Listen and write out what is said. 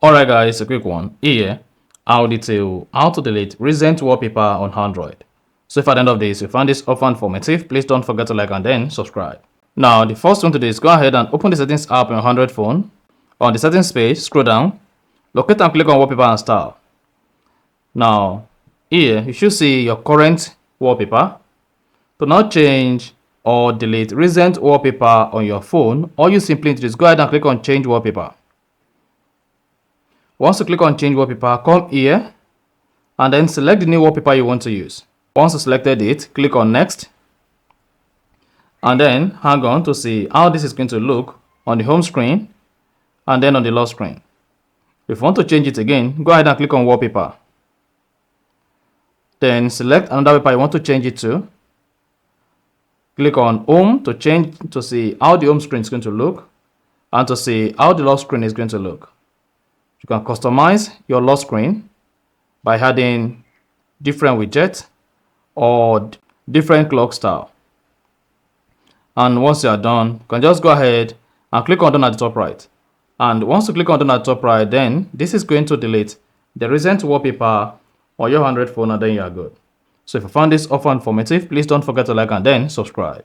Alright guys, a quick one. Here, I'll detail how to delete recent wallpaper on Android. So if at the end of this you found this offer informative, please don't forget to like and then subscribe. Now, the first thing to do is go ahead and open the settings app on your Android phone. On the settings page, scroll down, locate and click on wallpaper and style. Now, here you should see your current wallpaper. To now change or delete recent wallpaper on your phone, all you simply need to do is go ahead and click on change wallpaper. Once you click on change wallpaper, come here and then select the new wallpaper you want to use. Once you selected it, click on next and then hang on to see how this is going to look on the home screen and then on the lock screen. If you want to change it again, go ahead and click on wallpaper. Then select another wallpaper you want to change it to. Click on home to change to see how the home screen is going to look and to see how the lock screen is going to look. You can customize your lock screen by adding different widgets or different clock style. And once you are done, you can just go ahead and click on done at the top right. And once you click on done at the top right, then this is going to delete the recent wallpaper on your Android phone and then you are good. So if you found this offer informative, please don't forget to like and then subscribe.